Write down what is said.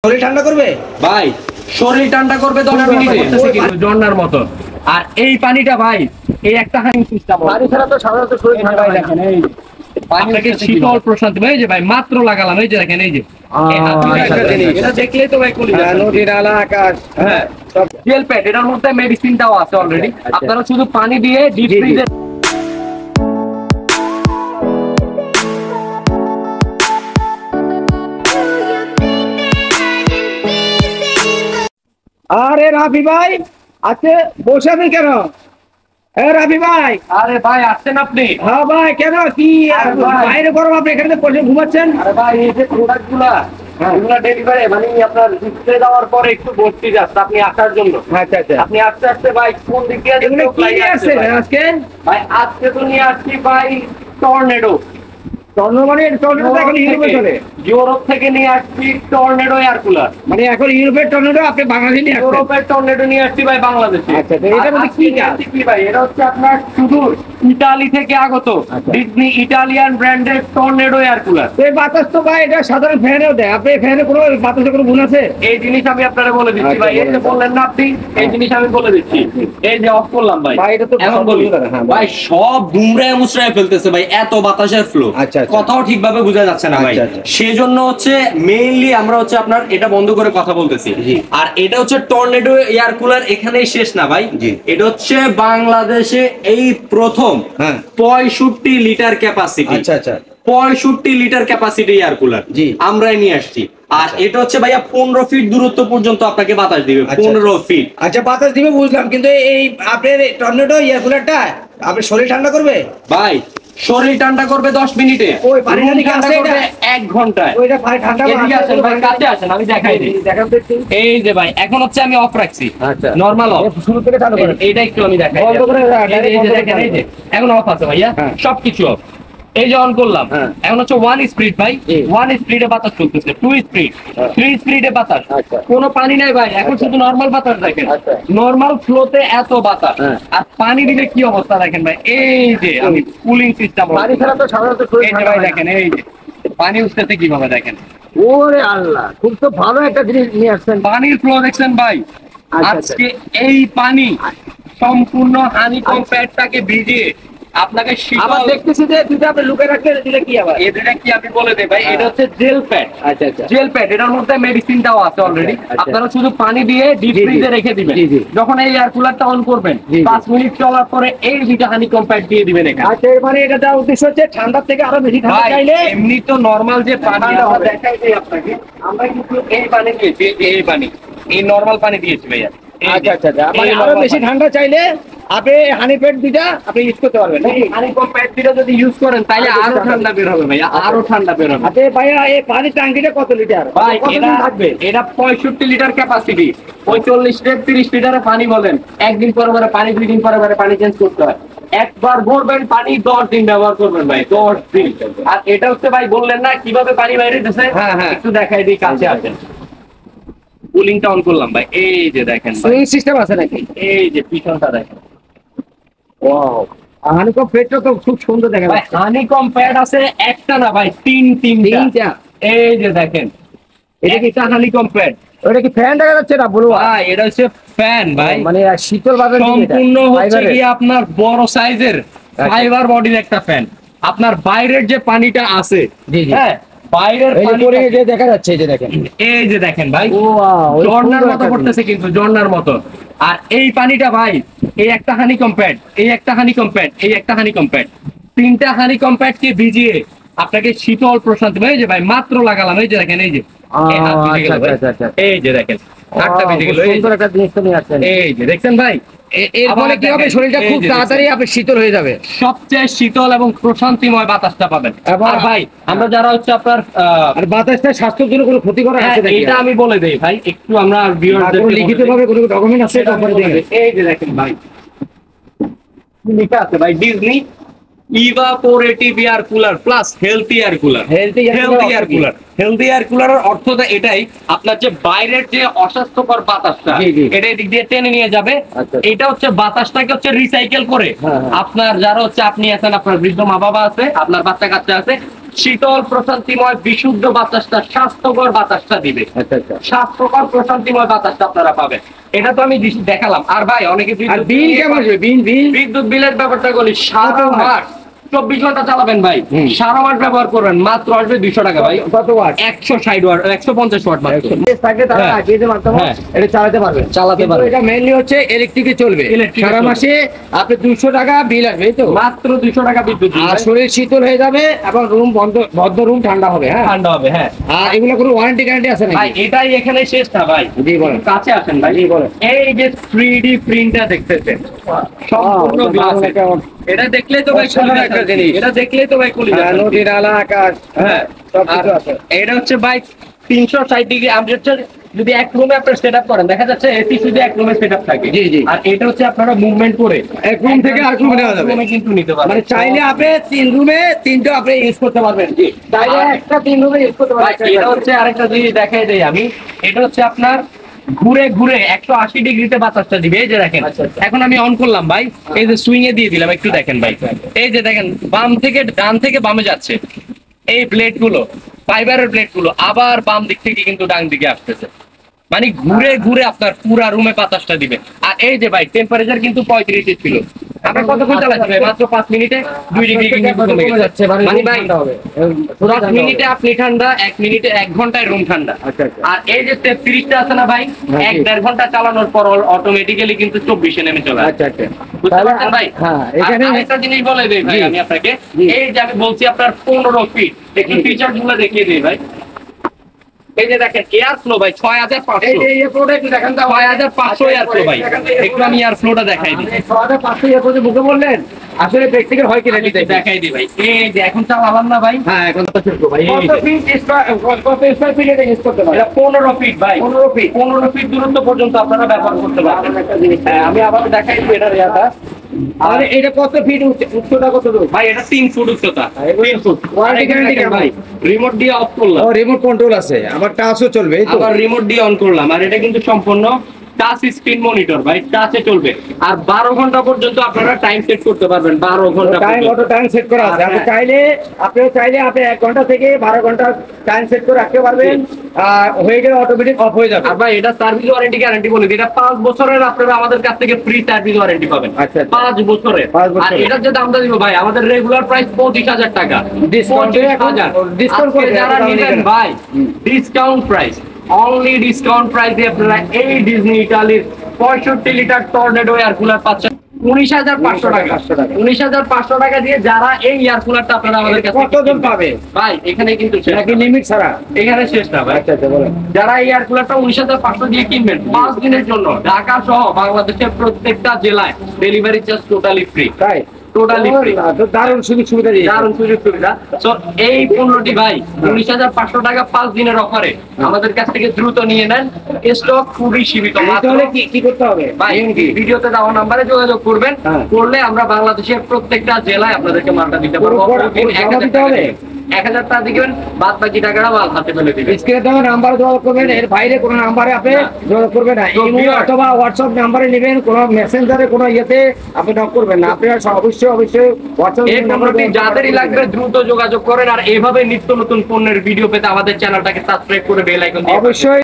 শরীর ঠান্ডা করবে ভাই, শরীর ঠান্ডা করবে 10 মিনিটে ঝর্ণার মতো। আর এই পানিটা ভাই, এই একটা হানি সিস্টেম পানি ছাড়া তো সাধারণত শরীর ঠান্ডা হয় না। দেখেন এই পানিটাকে শীতল প্রশান্তি ভাই, এই যে ভাই মাত্র লাগালাম, এই যে দেখেন এই যে এই হাতুড়ি একটা জিনিস, এটা দেখলেই তো ভাই কলিজা নদী নালা আকাশ হ্যাঁ সব জেল প্যাড, এটার মধ্যে মেডিসিনটাও আছে অলরেডি। আপনারা শুধু পানি দিয়ে ডিপ ফ্রিজে আরে রাফি ভাই আজকে বসে আছেন কেন? রাফি ভাই, আরে ভাই আসছেন আপনি? হ্যাঁ ভাই, কেন কি বাইরে গরম, আপনি এখানে বসে ঘুমাচ্ছেন? আরে ভাই এই যে প্রোডাক্ট গুলা এগুলা ডেলিভারি মানে আপনার ডিসপ্লে দেওয়ার পরে একটু বসতে যাচ্ছে আপনি আসার জন্য। আচ্ছা আচ্ছা, আপনি আস্তে আস্তে ভাই কোন দিক দিয়ে এগুলো কি নিয়ে আসছেন আজকে? ভাই আজকে তো নিয়ে আসছি ভাই টর্নেডো। ইউরোপ থেকে নিয়ে আসছি টর্নেডো এয়ার কুলার। মানে এখন ইউরোপের টর্নেডো আপনি বাংলাদেশে নিয়ে আসছেন? ইউরোপের টর্নেডো নিয়ে আসছি ভাই বাংলাদেশে। আচ্ছা, তো এটার মধ্যে কি কাজ? কি ভাই, এটা হচ্ছে আপনার শুধু ইতালি থেকে আগত ডিজনি ইটালিয়ান ব্র্যান্ডের টর্নেডো এয়ার কুলার। এই বাতাস তো ভাই এটা সাধারণ ফ্যানেও দেয়, আপনি ফ্যানে কোনো বাতাসে কোনো গুণ আছে? এই জিনিস আমি আপনারা বলে দিচ্ছি ভাই, এই যে বললেন না আপনি, এই জিনিস আমি বলে দিচ্ছি। এই যে অফ করলাম ভাই, এটা তো এখন বলি ভাই সব দুমড়ায় মুচড়ায় ফেলতেছে ভাই, এত বাতাসের ফ্লো। আচ্ছা, আচ্ছা। কথাও ঠিকভাবে বোঝা যাচ্ছে না ভাই। আচ্ছা, আচ্ছা। সেজন্য হচ্ছে মেইনলি আমরা হচ্ছে আপনার এটা বন্ধ করে কথা বলতেছি। আর এটা হচ্ছে টর্নেডো এয়ার কুলার, এখানেই শেষ না ভাই। এটা হচ্ছে বাংলাদেশে এই প্রথম 65 লিটার ক্যাপাসিটি। আচ্ছা আচ্ছা, 65 লিটার ক্যাপাসিটি এয়ার কুলার আমরাই নিয়ে আসছি। আর এটা হচ্ছে ভাইয়া 15 ফিট দূরত্ব পর্যন্ত আপনাকে বাতাস দিবে। 15 ফিট। আচ্ছা, বাতাস দিবে বুঝলাম, কিন্তু এই আপনার টর্নেডো এয়ার কুলারটা আপনার শরীর ঠান্ডা করবে? ভাই শরীর ঠান্ডা করবে 10 মিনিটে, ওই পানি রুম ঠান্ডা ঠান্ডা করবে করবে 1 ঘন্টায়। ওইটা পানি ঠান্ডা এদিকে আসেন ভাই, কাছে আসেন, আমি দেখাই দিই। দেখান তো একটু। এই যে ভাই এখন হচ্ছে আমি অফ রাখছি, আচ্ছা, নরমাল অফ। শুরু থেকে চালু করেন। এইটা একটু আমি দেখাই বন্ধ করে এই যে দেখেন, এই যে এখন অফ আছে ভাইয়া, হ্যাঁ। সবকিছু অফ। এই যে অন করলাম, এখন হচ্ছে 1 স্পিড ভাই, 1 স্পিডে বাতাস চলতেছে, 2 স্পিড, 3 স্পিডে বাতাস। কোনো পানি নাই ভাই, এখন শুধু নরমাল বাতাস দেখেন, নরমাল ফ্লোতে এত বাতাস। আর পানি দিলে কি অবস্থা দেখেন ভাই, এই যে আমি কুলিং সিস্টেম, পানি ছাড়া তো সাধারণত শরীর এই যে ঠান্ডা ভাই হয় না। দেখেন, এই যে পানি উঠতেছে কিভাবে দেখেন। ওরে আল্লাহ, খুব তো ভালো একটা জিনিস নিয়ে আসছেন। পানির ফ্লো দেখছেন ভাই, আচ্ছা, আজকে এই পানি সম্পূর্ণ হানিকম প্যাডটাকে ভিজিয়ে আপনাকে আবার শীতল। দেখতেছি যে দুটো আপনি লুকে রাখতে দিলে কি আবার? এই দুটা কি আমি বলে দেই ভাই, এটা হচ্ছে জেল প্যাড। আচ্ছা আচ্ছা, জেল প্যাড, এটার মধ্যে মেডিসিনটাও আছে অলরেডি। আচ্ছা। আপনারা শুধু পানি দিয়ে ডিপ জি, জি। ফ্রিজে রেখে দিবেন। জি, জি। যখন এই এয়ার কুলারটা অন করবেন, জি, জি। 5 মিনিট চলার পরে এই দুইটা হানিকম প্যাড দিয়ে দিবেন এখানে। আচ্ছা, এর মানে এটা যা উদ্দেশ্য হচ্ছে ঠান্ডার থেকে আরো বেশি ঠান্ডা ভাই চাইলে এমনি তো নরমাল যে পানি ঠান্ডা আমরা হবে। দেখাই দিই আপনাকে, আমরা কিন্তু এই পানি দিয়েছি, এই পানি, এই নরমাল পানি দিয়েছি ভাইয়া। এই আচ্ছা যে, আচ্ছা আচ্ছা, মানে এই আরো normal বেশি পানি। ঠান্ডা চাইলে আপনি হানি প্যাড দুইটা আপনি ইউজ করতে পারবেন নাকি? হানিকম প্যাড দিয়ে যদি ইউজ করেন তাহলে আরো ঠান্ডা বের হবে ভাইয়া, আরো ঠান্ডা বের হবে। আচ্ছা ভাইয়া, এই পানির ট্যাঙ্কিটা কত লিটার? ভাই কতদিন এটা থাকবে? এটা 65 লিটার ক্যাপাসিটি, 45 লিটার 30 লিটারে পানি বলেন, একদিন পরে পরে পানি, 2 দিন পরে পরে পানি চেঞ্জ করতে হয়। একবার ভরবেন পানি, 10 দিন ব্যবহার করবেন ভাই, 10 দিন। আর এটা হচ্ছে ভাই বললেন না কিভাবে পানি বাইরে দিতেছে, হ্যাঁ, হ্যাঁ। একটু দেখাই দিই, কাছে আসেন। কুলিংটা অন করলাম ভাই, এই যে দেখেন ভাই, সুইং সিস্টেম আছে নাকি? এই যে পিছনটা দেখেন ওয়াও, হানিকম প্যাডটা তো খুব সুন্দর দেখা ভাই। যাচ্ছে। হানিকম প্যাড আছে একটা না ভাই, তিনটা। তিনটা? এই যে দেখেন, এটা কি হানিকম প্যাড ওটা কি ফ্যান দেখা যাচ্ছে না বলু? ভাই, এটা হচ্ছে ফ্যান ভাই, মানে শীতল বাজার সম্পূর্ণ হচ্ছে কি আপনার বড় সাইজের ফাইবার বডির একটা ফ্যান। আপনার বাইরের যে পানিটা আছে, জি, জি। হ্যাঁ বাইরের পানি, যে দেখা যাচ্ছে, এই যে দেখেন, এই যে দেখেন ভাই, ওয়াও, ঝর্ণার মতো পড়তেছে কিন্তু, ঝর্ণার মতো। আর এই পানিটা ভাই, এই একটা হানিকম প্যাড, এই একটা হানিকম প্যাড, এই একটা হানিকম প্যাড, 3টা হানিকম প্যাডকে ভিজিয়ে আপনাকে শীতল প্রশান্তি ভাই, এই যে ভাই মাত্র লাগালাম, এই যে দেখেন, এই যে এই হাত ভিজে গেল ভাই। আচ্ছা, আচ্ছা, আচ্ছা। এই যে দেখেন হাতটা ভিজে গেল, এই যে, সুন্দর একটা জিনিস তো নিয়ে আসছেন। এই যে দেখছেন ভাই, এর ফলে কি হবে, শরীরটা খুব তাড়াতাড়ি আপনি শীতল হয়ে যাবে। সবচেয়ে শীতল এবং প্রশান্তিময় বাতাসটা পাবেন। এবং- আর ভাই আমরা যারা হচ্ছে আপনার আর বাতাসটা স্বাস্থ্যের জন্য কোনো ক্ষতিকর আছে নাকি? এটা আমি বলে দেই ভাই, একটু আমরা লিখিত ভাবে কোনো ডকুমেন্ট আছে? এই যে দেখেন ভাই, কি লেখা আছে ভাই, Disney evaporative air cooler plus healthy air cooler. Healthy air cooler healthy air cooler, healthy air কুলারের অর্থটা এটাই, আপনার যে বাইরের যে অস্বাস্থ্যকর বাতাসটা, জি, জি। এটা এদিক দিয়ে টেনে নিয়ে যাবে। আচ্ছা। এটা হচ্ছে বাতাসটাকে হচ্ছে রিসাইকেল করে হ্যাঁ, হ্যাঁ। আপনার যারা হচ্ছে আপনি আছেন, আপনার বৃদ্ধ মা বাবা আছে, আপনার বাচ্চা কাচ্চা আছে, শীতল প্রশান্তিময় বিশুদ্ধ বাতাসটা, স্বাস্থ্যকর বাতাসটা দিবে। আচ্ছা আচ্ছা। স্বাস্থ্যকর প্রশান্তিময় বাতাসটা আপনারা পাবেন। এটা তো আমি দেখালাম। আর ভাই অনেকে আর বিল কেমন আসবে? বিদ্যুৎ বিলের ব্যাপারটা বলি, সারা মাস 24 ঘন্টা চালাবেন ভাই, সারা মাস ব্যবহার করবেন, মাত্র আসবে 200 টাকা ভাই। কত ওয়াট? 160 ওয়াট, 150 ওয়াট মাত্র। থাকে তারা হ্যাঁ। আগিয়ে দিতে পারতাম, হ্যাঁ। এটা চালাতে পারবে। চালাতে কিন্তু পারবে। এটা মেইনলি হচ্ছে ইলেকট্রিকে চলবে। Electric এ সারা চলবে। মাসে আপনি 200 টাকা বিল আসবে, এই তো? মাত্র 200 টাকা বিদ্যুৎ বিল আর ভাই। শরীর শীতল হয়ে যাবে এবং রুম বদ্ধ রুম ঠান্ডা হবে। হ্যাঁ। ঠান্ডা হবে, হ্যাঁ। আর এগুলো কোনো ওয়ারেন্টি গ্যারান্টি আছে ভাই নাকি? এটাই এখানে শেষ না ভাই। জি বলেন। কাছে আসেন ভাই। জি বলেন। এই যে 3D প্রিন্টটা দেখতেছেন, সম্পূর্ণ গ্লাসে। এটা দেখলেই তো ভাই অসাধারণ কলিজা একটা শান্তি। জিনিস। এটা দেখলেই তো ভাই কলিজা শান্তি। নদী নালা আকাশ, হ্যাঁ, সবকিছু আছে। এটা হচ্ছে ভাই 360 ডিগ্রি। আমি হচ্ছে যদি এক রুমে আপনার সেটআপ করেন, দেখা যাচ্ছে এসি শুধু এক রুমে সেটআপ থাকে। জি, জি। আর এটা হচ্ছে আপনারা মুভমেন্ট করে এক রুম থেকে আরেক রুমে নেওয়া যাবে। রুমে কিন্তু নিতে পারবেন। মানে চাইলে আপনি 3 রুমে 3টা আপনি ইউজ করতে পারবেন। জি। চাইলে আর- একটা 3 রুমে ইউজ করতে ভাই, পারবেন। এটা হচ্ছে আরেকটা জিনিস দেখাই দেই আমি। এটা হচ্ছে আপনার ঘুরে ঘুরে 180 ডিগ্রিতে বাতাসটা দিবে। এই যে দেখেন, আচ্ছা, আচ্ছা। এখন আমি অন করলাম ভাই, এই যে সুইং এ দিয়ে দিলাম, একটু দেখেন ভাই। এই যে দেখেন, বাম থেকে ডান থেকে বামে যাচ্ছে এই ব্লেড গুলো, ফাইবারের ব্লেড গুলো আবার বাম দিক থেকে কিন্তু ডান দিকে আসতেছে। মানে ঘুরে ঘুরে আপনার পুরা রুমে বাতাসটা দিবে। আর এই যে ভাই টেম্পারেচার কিন্তু 35 ছিল, আমরা কতক্ষণ চালাচ্ছি ভাই? মাত্র 5 মিনিটে 2 ডিগ্রি কিন্তু কমে কমে যাচ্ছে, গেছে। মানে ভাই ঠান্ডা হবে। 10 মিনিটে আপনি ঠান্ডা, 1 মিনিটে 1 ঘন্টায় রুম ঠান্ডা। আচ্ছা, আচ্ছা। আর এই যে 33টা আছে না ভাই, হ্যাঁ, 1-1.5 ঘন্টা চালানোর পর অটোমেটিক্যালি কিন্তু 24-এ নেমে চলে আসে। আচ্ছা আচ্ছা। বুঝতে তাহলে পারছেন ভাই? হ্যাঁ, আর এখানে আরেকটা জিনিস বলে দেই ভাই জি। আমি আপনাকে, জি। এই যে আমি বলছি আপনার 15 ফিট, একটু জি। ফিচার গুলো দেখিয়ে দিই ভাই। এই যে দেখেন এয়ার ফ্লো ভাই, 6500, এই প্রোডাক্ট দেখেন তো 6500 এয়ার ফ্লো ভাই। একটু আমি এয়ার ফ্লোটা দেখাই দিই। 6500 এর প্রতি মুখে বললেন, আসলে প্র্যাকটিক্যাল হয় কিনা আমি এটা দেখেন। দেখাই দিই ভাই। এই যে এখন চালালাম না ভাই, হ্যাঁ, এখন তো শুরু ভাই। এই কত যে। ফিট কত স্কয়ার ফিট এটা ইউজ করতে পারে? এটা 15 ফিট ভাই। 15 ফিট। 15 ফিট দূরত্ব পর্যন্ত আপনারা ব্যবহার করতে পারবেন। একটা জিনিস, হ্যাঁ, আমি আবার দেখাই দিই এটার ইয়াটা। তাহলে এটা কত ফিট উচ্চতা কত দূর? ভাই এটা 3 ফুট উচ্চতা। এগুলো 3 ফুট। warranty guarantee কেমন? ভাই রিমোট দিয়ে অফ করলাম, ও রিমোট কন্ট্রোল আছে, আবার টাচও চলবে, এই তো? আবার রিমোট দিয়ে অন করলাম। আর এটা কিন্তু সম্পূর্ণ টাচ স্ক্রিন মনিটর ভাই, টাচে চলবে। আর 12 ঘন্টা পর্যন্ত আপনারা টাইম সেট করতে পারবেন। 12 ঘন্টা টাইম পর্যন্ত। অটো টাইম সেট করা আছে। আপনি হ্যাঁ। চাইলে আপনি 1 ঘন্টা থেকে 12 ঘন্টা টাইম সেট করে রাখতে পারবেন, আর হয়ে গেলে অটোমেটিক অফ হয়ে যাবে। আর ভাই এটা সার্ভিস ওয়ারেন্টি গ্যারান্টি বলে দিই, এটা 5 বছরের আপনারা আমাদের কাছ থেকে ফ্রি সার্ভিস ওয়ারেন্টি পাবেন। আচ্ছা, আচ্ছা। 5 বছরের। 5 বছরের। আর এটার যে দামটা দিব ভাই, আমাদের রেগুলার প্রাইস 25000 টাকা। Discount করে এখন 25000 discount করে যারা এখন নেবেন নেবেন। ভাই, ডিসকাউন্ট প্রাইস, অনলি ডিসকাউন্ট প্রাইসে আপনারা এই ডিজনি ইতালির 65 লিটার টর্নেডো এয়ার কুলার পাচ্ছেন 19,500 টাকা। 19,500 টাকা দিয়ে যারা এই এয়ার কুলারটা আপনারা আমাদের কাছে কতজন পাবে? ভাই এখানে কিন্তু শেষ নাকি না। লিমিট ছাড়া? এখানে শেষ না ভাই। আচ্ছা আচ্ছা, বলেন। যারা এই এয়ার কুলারটা 19,500 দিয়ে কিনবেন 5 দিনের জন্য, ঢাকা সহ বাংলাদেশের প্রত্যেকটা জেলায় ডেলিভারি চার্জ টোটালি ফ্রি। তাই? Totally free. ও, তো দারুণ সুযোগ সুবিধা দিয়েছে। দারুণ সুযোগ সুবিধা। So, এই পণ্যটি ভাই 19,500 টাকা 5 দিনের অফারে আমাদের কাছ থেকে দ্রুত নিয়ে নেন। স্টক খুবই সীমিত। নিতে হলে কি করতে হবে? ভাই নিয়ম কি? ভিডিওতে দেওয়া নাম্বারে যোগাযোগ করবেন, হ্যাঁ। করলে আমরা বাংলাদেশের প্রত্যেকটা জেলায় আপনাদেরকে মালটা দিতে পুরো পারবো। পুরো অগ্রিম জমা 1000 দিতে টাকা হবে? দিবেন। 1000 টাকা দিবেন, বাদ বাকি টাকাটা মাল হাতে ফেলে দিবেন। স্ক্রিনে দেওয়া নাম্বার যোগাযোগ করবেন, এর বাইরে কোনো নাম্বারে আপনি না। যোগাযোগ করবেন না। তো ইমো বিয়ার। অথবা হোয়াটসঅ্যাপ নাম্বারে নেবেন, কোনো মেসেঞ্জারে কোনো ইয়েতে আপনি নক করবেন না। আপনি অবশ্যই হোয়াটসঅ্যাপ এই পণ্যটি যাদেরই লাগবে দ্রুত যোগাযোগ করেন। আর এভাবে নিত্য নতুন পণ্যের ভিডিও পেতে আমাদের চ্যানেলটাকে সাবস্ক্রাইব করে বেল আইকন দিয়ে অবশ্যই